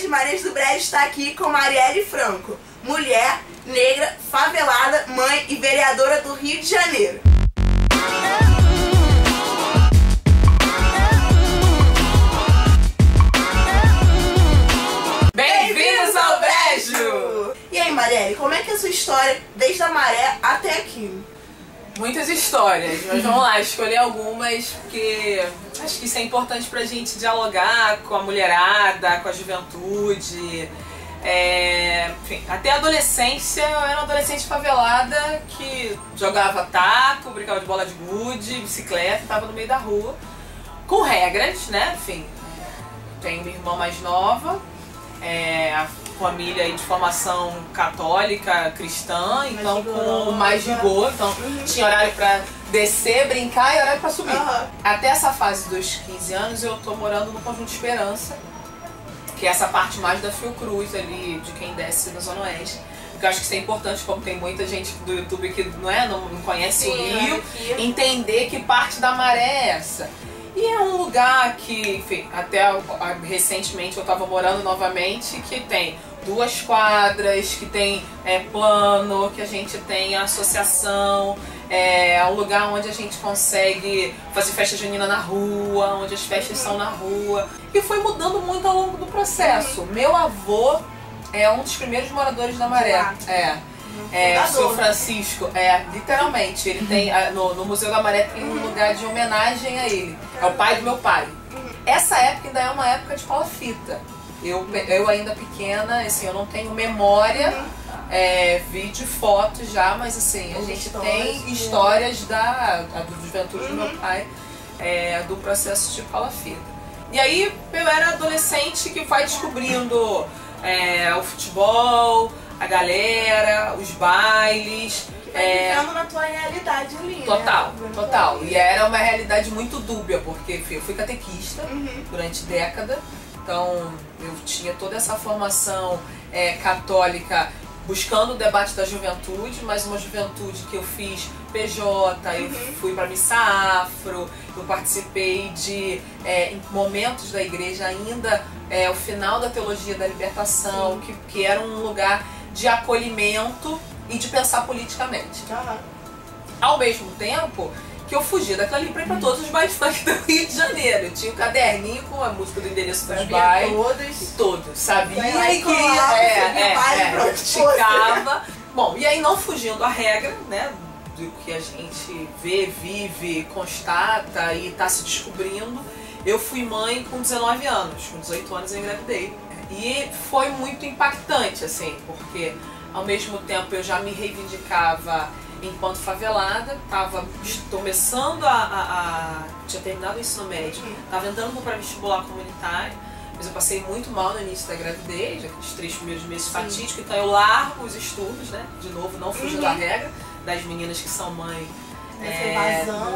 hoje Marias do Brejo está aqui com Marielle Franco, mulher, negra, favelada, mãe e vereadora do Rio de Janeiro. Bem-vindos ao Brejo! E aí, Marielle, como é que é a sua história desde a Maré até aqui? Muitas histórias, mas vamos lá, escolher algumas, porque acho que isso é importante pra gente dialogar com a mulherada, com a juventude. Enfim, até a adolescência, eu era uma adolescente favelada que jogava taco, brincava de bola de gude, bicicleta, estava no meio da rua, com regras, né? Enfim, tenho uma irmã mais nova, a família aí de formação católica, cristã, então com mais rigor, então tinha horário pra descer, brincar e horário pra subir. Até essa fase dos 15 anos eu tô morando no Conjunto Esperança, que é essa parte mais da Fiocruz ali, de quem desce na Zona Oeste. Porque eu acho que isso é importante, como tem muita gente do YouTube que não conhece o Rio, entender que parte da Maré é essa. E é um lugar que, enfim, até recentemente eu estava morando novamente, que tem 2 quadras, que tem plano, que a gente tem associação, é um lugar onde a gente consegue fazer festa junina na rua, onde as festas são na rua. E foi mudando muito ao longo do processo. Meu avô é um dos primeiros moradores da Maré. O seu Francisco, literalmente, ele tem, no Museu da Maré tem um lugar de homenagem a ele. É o pai do meu pai. Essa época ainda é uma época de pau-fita. Eu ainda pequena, assim, eu não tenho memória, vídeo e foto já, mas assim, a gente tem histórias da juventude do meu pai, do processo de pau-fita. E aí eu era adolescente que vai descobrindo o futebol, a galera, os bailes. Vivendo na tua realidade ali. Total. E era uma realidade muito dúbia, porque eu fui catequista durante década, então eu tinha toda essa formação católica buscando o debate da juventude, mas uma juventude que eu fiz PJ, eu fui para missa afro, eu participei de em momentos da igreja ainda, o final da teologia da libertação, que era um lugar de acolhimento e de pensar politicamente. Ao mesmo tempo que eu fugi daquela ali pra ir pra todos os bailes funk do Rio de Janeiro. Eu tinha um caderninho com a música do endereço dos bailes. Todos. Sabia e queria. Praticava. Bom, e aí não fugindo à regra, né? Do que a gente vê, vive, constata e tá se descobrindo. Eu fui mãe com 19 anos. Com 18 anos eu engravidei. E foi muito impactante, assim, porque ao mesmo tempo eu já me reivindicava enquanto favelada, estava começando tinha terminado o ensino médio, estava entrando para vestibular comunitário, mas eu passei muito mal no início da gravidez, aqueles 3 primeiros meses fatídicos, então eu largo os estudos, né, de novo, não fugindo da regra das meninas que são mãe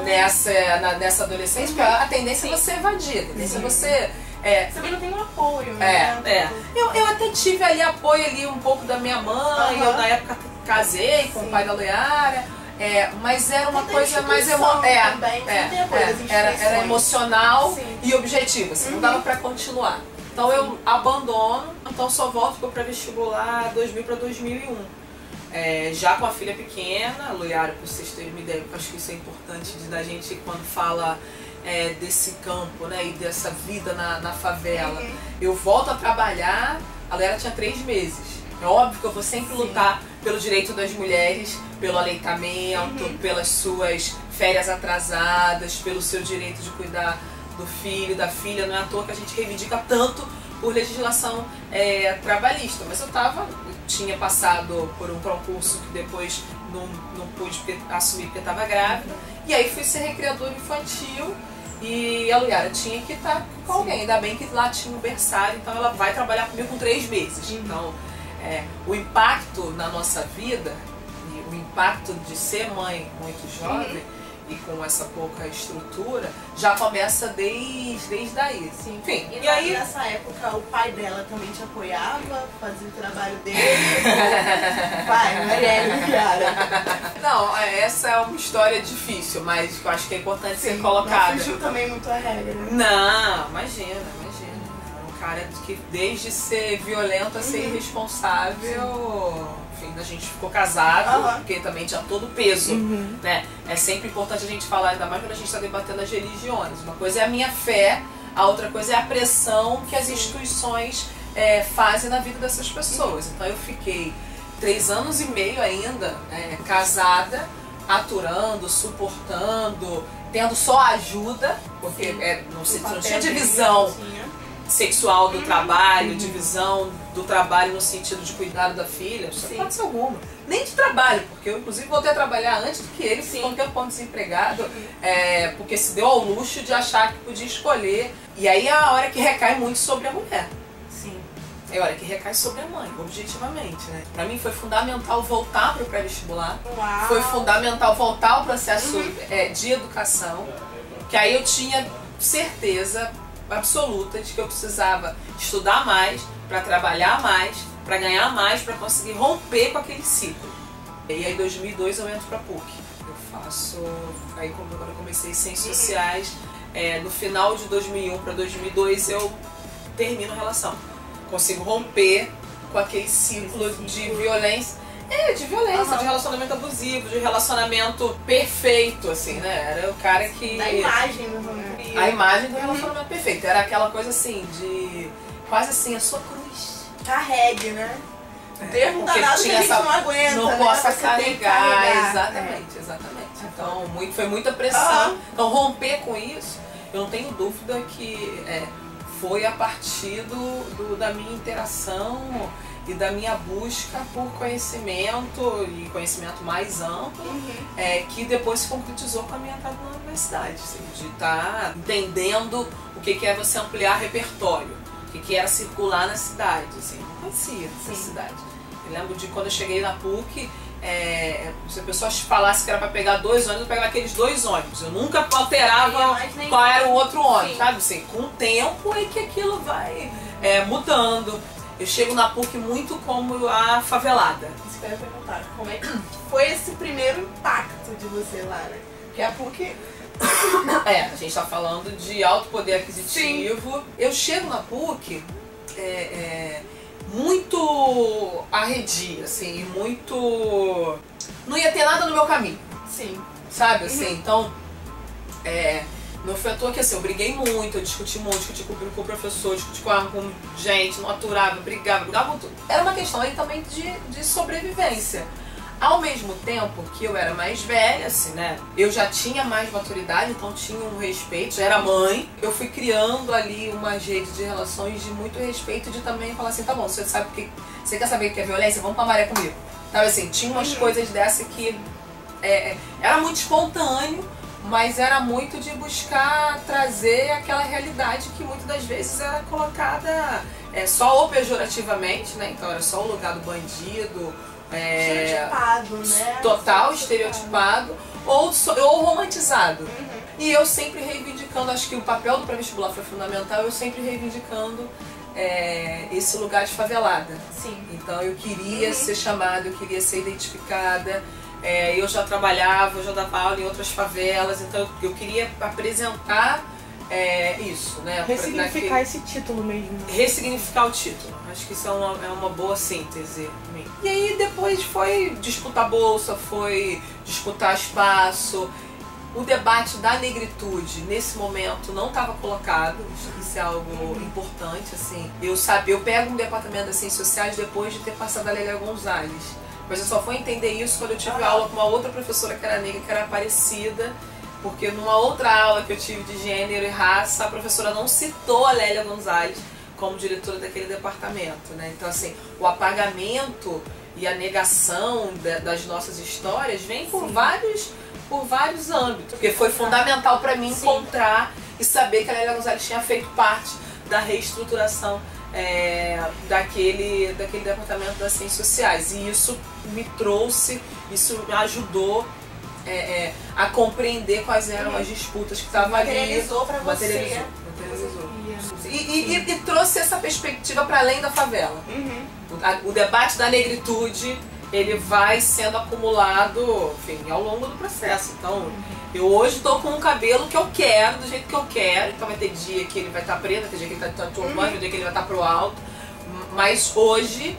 nessa adolescência, porque a tendência é você evadir, a tendência é você... Você também não tem um apoio, né? Eu até tive ali apoio ali um pouco da minha mãe, eu na época casei com o pai da Loiara, mas era uma coisa mais era emocional e objetiva, assim, não dava pra continuar. Então eu abandono, então só volto para vestibular 2000 para 2001. Já com a filha pequena, a Loiara, para vocês terem uma ideia, eu acho que isso é importante da gente quando fala desse campo, né, e dessa vida na favela. Eu volto a trabalhar, a Loiara tinha 3 meses. É óbvio que eu vou sempre lutar pelo direito das mulheres, pelo aleitamento, pelas suas férias atrasadas, pelo seu direito de cuidar do filho, da filha. Não é à toa que a gente reivindica tanto por legislação trabalhista. Mas eu tinha passado por um concurso que depois não pude assumir porque estava grávida. E aí fui ser recreadora infantil. E a Loiara tinha que estar com alguém, ainda bem que lá tinha um berçário, então ela vai trabalhar comigo com 3 meses. Então, o impacto na nossa vida, e o impacto de ser mãe muito jovem e com essa pouca estrutura, já começa desde daí. Enfim, e aí nessa época o pai dela também te apoiava, fazia o trabalho dele? Pai, Marielle, cara. Não, essa é uma história difícil, mas eu acho que é importante ser colocada. Não fugiu também muito a regra. Não, imagina. cara que desde ser violento a ser irresponsável, enfim, a gente ficou casado, porque também tinha todo o peso, né? É sempre importante a gente falar, ainda mais quando a gente está debatendo as religiões. Uma coisa é a minha fé, a outra coisa é a pressão que as instituições fazem na vida dessas pessoas. Então eu fiquei 3 anos e meio ainda casada, aturando, suportando, tendo só ajuda, porque não tinha divisão sexual do trabalho, divisão do trabalho no sentido de cuidado da filha, não pode ser alguma. Nem de trabalho, porque eu inclusive voltei a trabalhar antes do que ele, ficou um tempão desempregado, porque se deu ao luxo de achar que podia escolher. E aí é a hora que recai muito sobre a mulher. É a hora que recai sobre a mãe, objetivamente, né? Pra mim foi fundamental voltar pro pré-vestibular. Foi fundamental voltar ao processo de educação, que aí eu tinha certeza absoluta de que eu precisava estudar mais, para trabalhar mais, para ganhar mais, para conseguir romper com aquele ciclo. E aí em 2002 eu entro pra PUC. Eu faço, aí quando eu comecei Ciências Sociais, no final de 2001 para 2002 eu termino a relação. Consigo romper com aquele ciclo de violência. De violência, de relacionamento abusivo, de relacionamento perfeito, assim, né? Era o cara que... Da imagem, a imagem do relacionamento perfeito. Era aquela coisa assim, de... quase assim, a sua cruz. Carregue, né? Termo danado que a gente não aguenta, não possa carregar. Exatamente. Então, foi muita pressão. Então, romper com isso, eu não tenho dúvida que... foi a partir da minha interação e da minha busca por conhecimento, e conhecimento mais amplo, que depois se concretizou com a minha entrada na universidade. Assim, de estar entendendo o que é você ampliar repertório, o que era circular na cidade. Assim, eu não conhecia essa cidade. Eu lembro de quando eu cheguei na PUC, se a pessoa falasse que era para pegar 2 ônibus, eu pegava aqueles 2 ônibus. Eu nunca alterava qual era o outro ônibus, sabe? Assim, com o tempo é que aquilo vai mudando. Eu chego na PUC muito como a favelada. Isso que eu ia perguntar, como é que foi esse primeiro impacto de você lá, né? Porque a PUC... a gente tá falando de alto poder aquisitivo. Eu chego na PUC... muito arredia, assim, muito... não ia ter nada no meu caminho. Sabe, assim, então... não foi à toa que assim, eu briguei muito, eu discuti muito, discuti com o professor, discuti com gente, não aturava, brigava com tudo. Era uma questão aí também de sobrevivência. Ao mesmo tempo que eu era mais velha, assim, né? Eu já tinha mais maturidade, então tinha um respeito, já era mãe. Eu fui criando ali uma rede de relações de muito respeito, de também falar assim, tá bom, você sabe que você quer saber o que é violência? Vamos pra maré comigo. Sabe assim, tinha umas coisas dessa que era muito espontâneo, mas era muito de buscar trazer aquela realidade que muitas das vezes era colocada só ou pejorativamente, né? Então era só o lugar do bandido, estereotipado, né? Total estereotipado ou romantizado. E eu sempre reivindicando, acho que o papel do pré-vestibular foi fundamental, eu sempre reivindicando esse lugar de favelada. Então eu queria ser chamada, eu queria ser identificada. Eu já trabalhava, eu já dava aula em outras favelas, então eu queria apresentar isso, né? Ressignificar esse título mesmo. Ressignificar o título. Acho que isso é uma boa síntese. E aí depois foi disputar bolsa, foi disputar espaço. O debate da negritude, nesse momento, não estava colocado. Isso é algo importante, assim. Eu pego um departamento das Ciências Sociais depois de ter passado a Lélia Gonzalez. Mas eu só fui entender isso quando eu tive aula com uma outra professora que era negra, que era parecida. Porque numa outra aula que eu tive de gênero e raça, a professora não citou a Lélia Gonzalez como diretora daquele departamento, né? Então, assim, o apagamento e a negação das nossas histórias vem por vários âmbitos. Porque foi fundamental para mim encontrar e saber que a Lélia Gonzalez tinha feito parte da reestruturação daquele departamento das Ciências Sociais. E isso me isso me ajudou a compreender quais eram as disputas que estavam ali. Materializou pra você. Materializou. E trouxe essa perspectiva para além da favela. O debate da negritude, ele vai sendo acumulado, enfim, ao longo do processo. Então, Eu hoje tô com um cabelo que eu quero, do jeito que eu quero. Então vai ter dia que ele vai estar preto, vai ter dia que ele vai estar turbante, vai ter dia que ele vai estar pro alto. Mas hoje,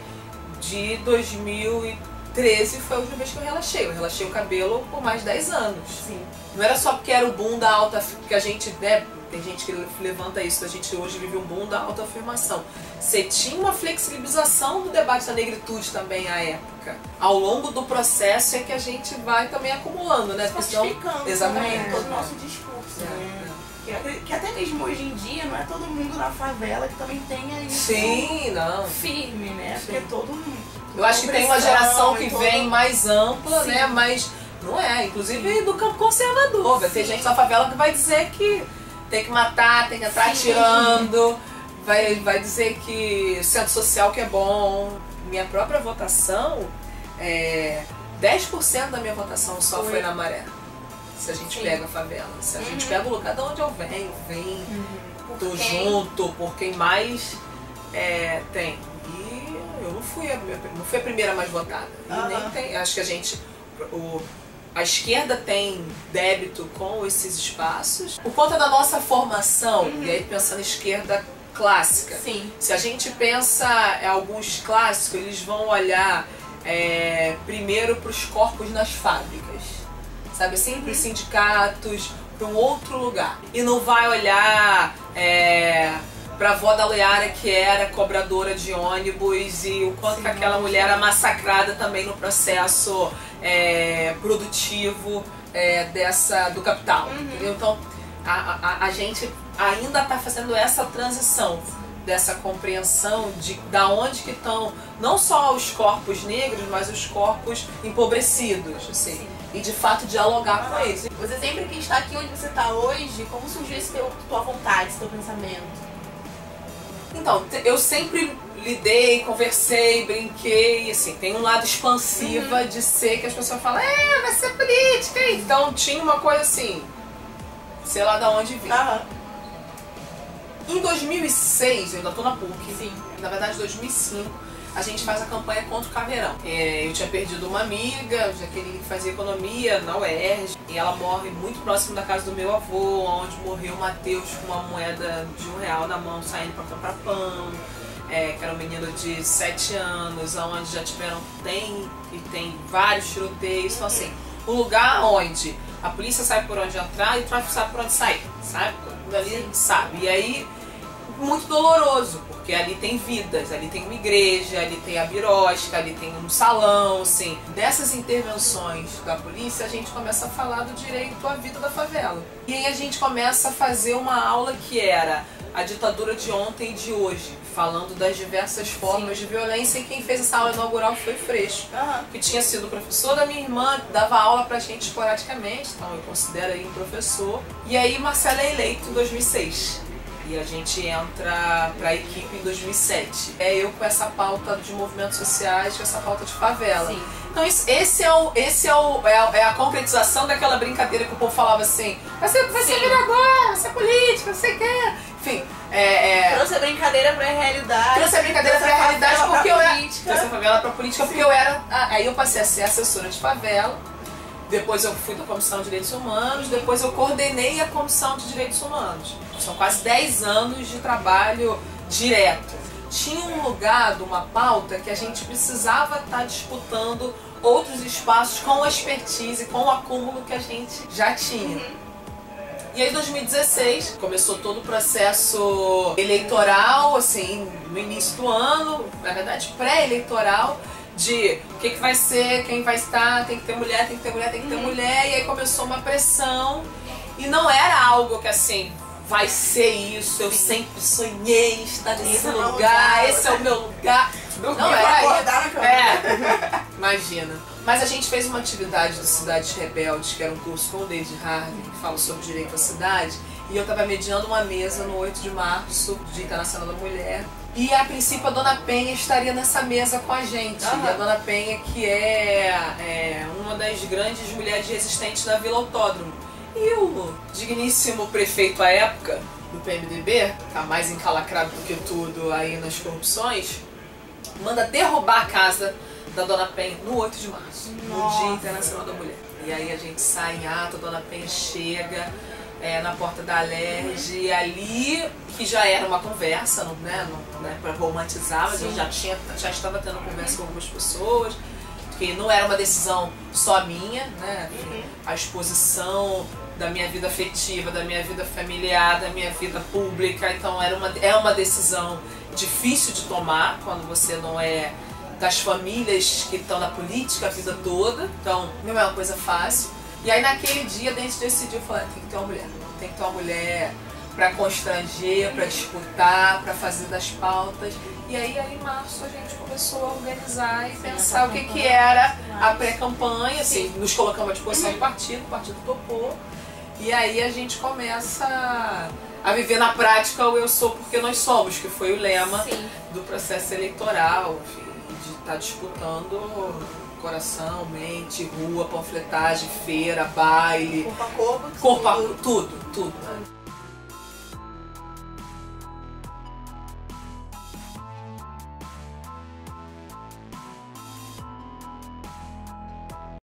de 2013, foi a última vez que eu relaxei. Eu relaxei o cabelo por mais de 10 anos. Sim. Não era só porque era o boom da alta, que a gente, né, tem gente que levanta isso, a gente hoje vive um boom da autoafirmação. Você tinha uma flexibilização do debate da negritude também à época. Ao longo do processo é que a gente vai também acumulando, né? Falsificando exatamente todo o nosso discurso, né? Que até mesmo hoje em dia não é todo mundo na favela que também tenha isso. Sim, não. Firme, né? Sim. Porque todo mundo. Eu acho que tem uma geração que vem mais ampla, Sim. né? Mas não é, inclusive do campo conservador. Vai ter gente na favela que vai dizer que tem que matar, tem que entrar atirando, vai dizer que centro social que é bom. Minha própria votação, 10% da minha votação só foi na Maré. Se a gente pega a favela, se a gente pega o lugar de onde eu venho, tô junto por quem mais tem. E eu não fui a primeira mais votada. E nem tem, acho que a esquerda tem débito com esses espaços. Por conta da nossa formação, e aí pensando em esquerda clássica. Sim. Se a gente pensa em alguns clássicos, eles vão olhar primeiro para os corpos nas fábricas, sabe assim? Para os sindicatos, para um outro lugar. E não vai olhar para a avó da Leara, que era cobradora de ônibus, e o quanto que aquela mulher era massacrada também no processo produtivo do capital. Entendeu? Então a gente ainda está fazendo essa transição dessa compreensão de da onde que estão não só os corpos negros, mas os corpos empobrecidos, assim, e de fato dialogar com eles. Você sempre quis estar aqui onde você está hoje. Como surgiu tua vontade, esse teu pensamento? Então, eu sempre lidei, conversei, brinquei, assim, tem um lado expansiva de ser que as pessoas falam, vai ser política, então tinha uma coisa assim, sei lá de onde vinha. Em 2006, eu ainda tô na PUC, na verdade 2005, a gente faz a campanha contra o caveirão. Eu tinha perdido uma amiga, já que ele fazia economia na UERJ, e ela morre muito próximo da casa do meu avô, onde morreu o Matheus com uma moeda de R$1 na mão, saindo para comprar pão, que era um menino de 7 anos, onde já tem vários tiroteios. Então assim, um lugar onde a polícia sabe por onde entrar e o tráfico sabe por onde sair, sabe? Ali sabe. E aí, muito doloroso, porque ali tem vidas, ali tem uma igreja, ali tem a birosca, ali tem um salão, assim. Dessas intervenções da polícia, a gente começa a falar do direito à vida da favela. E aí a gente começa a fazer uma aula que era a ditadura de ontem e de hoje, falando das diversas formas de violência, e quem fez essa aula inaugural foi o Freixo, que tinha sido professor da minha irmã, dava aula pra gente esporadicamente, então eu considero ele um professor. E aí Marcelo é eleito em 2006. E a gente entra para a equipe em 2007. Eu com essa pauta de movimentos sociais, com essa pauta de favela. Sim. Então é a concretização daquela brincadeira que o povo falava assim, vai ser vereador, vai ser política, não sei o quê. Enfim, trouxe a brincadeira pra realidade. Trouxe a brincadeira pra realidade porque eu era. Trouxe a favela pra política porque eu era. Aí eu passei a ser assessora de favela. Depois eu fui da Comissão de Direitos Humanos, depois eu coordenei a Comissão de Direitos Humanos. São quase 10 anos de trabalho direto. Tinha um lugar, uma pauta, que a gente precisava estar disputando outros espaços com a expertise, com o acúmulo que a gente já tinha. E aí em 2016 começou todo o processo eleitoral, assim, no início do ano, na verdade pré-eleitoral, de o que vai ser, quem vai estar, tem que ter mulher, tem que ter mulher, tem que ter mulher, e aí começou uma pressão, e não era algo que assim, vai ser isso, eu sempre sonhei estar nesse lugar, esse é o meu lugar. Não era imagina. Mas a gente fez uma atividade do Cidades Rebeldes, que era um curso com o David Harvey, que fala sobre direito à cidade, e eu estava mediando uma mesa no 8 de março, Dia Internacional da Mulher, e a princípio a Dona Penha estaria nessa mesa com a gente. E a Dona Penha, que é uma das grandes mulheres resistentes da Vila Autódromo. E o digníssimo prefeito à época, do PMDB, tá mais encalacrado do que tudo aí nas corrupções, manda derrubar a casa da Dona Penha no 8 de março, no Dia Internacional da Mulher. E aí a gente sai em ato, a Dona Penha chega na porta da Alerj, e ali, que já era uma conversa, não é para romantizar, mas eu já estava tendo conversa com algumas pessoas, que não era uma decisão só minha, né? A exposição da minha vida afetiva, da minha vida familiar, da minha vida pública, então é uma decisão difícil de tomar quando você não é das famílias que estão na política a vida toda, então não é uma coisa fácil. E aí naquele dia a gente decidiu, falar, tem que ter uma mulher, tem que ter uma mulher para constranger, para disputar, para fazer das pautas. E aí em março a gente começou a organizar e pensar o que era a pré-campanha, assim, nos colocamos à disposição do partido, o partido topou. E aí a gente começa a viver na prática o Eu Sou Porque Nós Somos, que foi o lema do processo eleitoral, enfim, de estar disputando coração, mente, rua, panfletagem, feira, baile, corpo a corpo, tudo.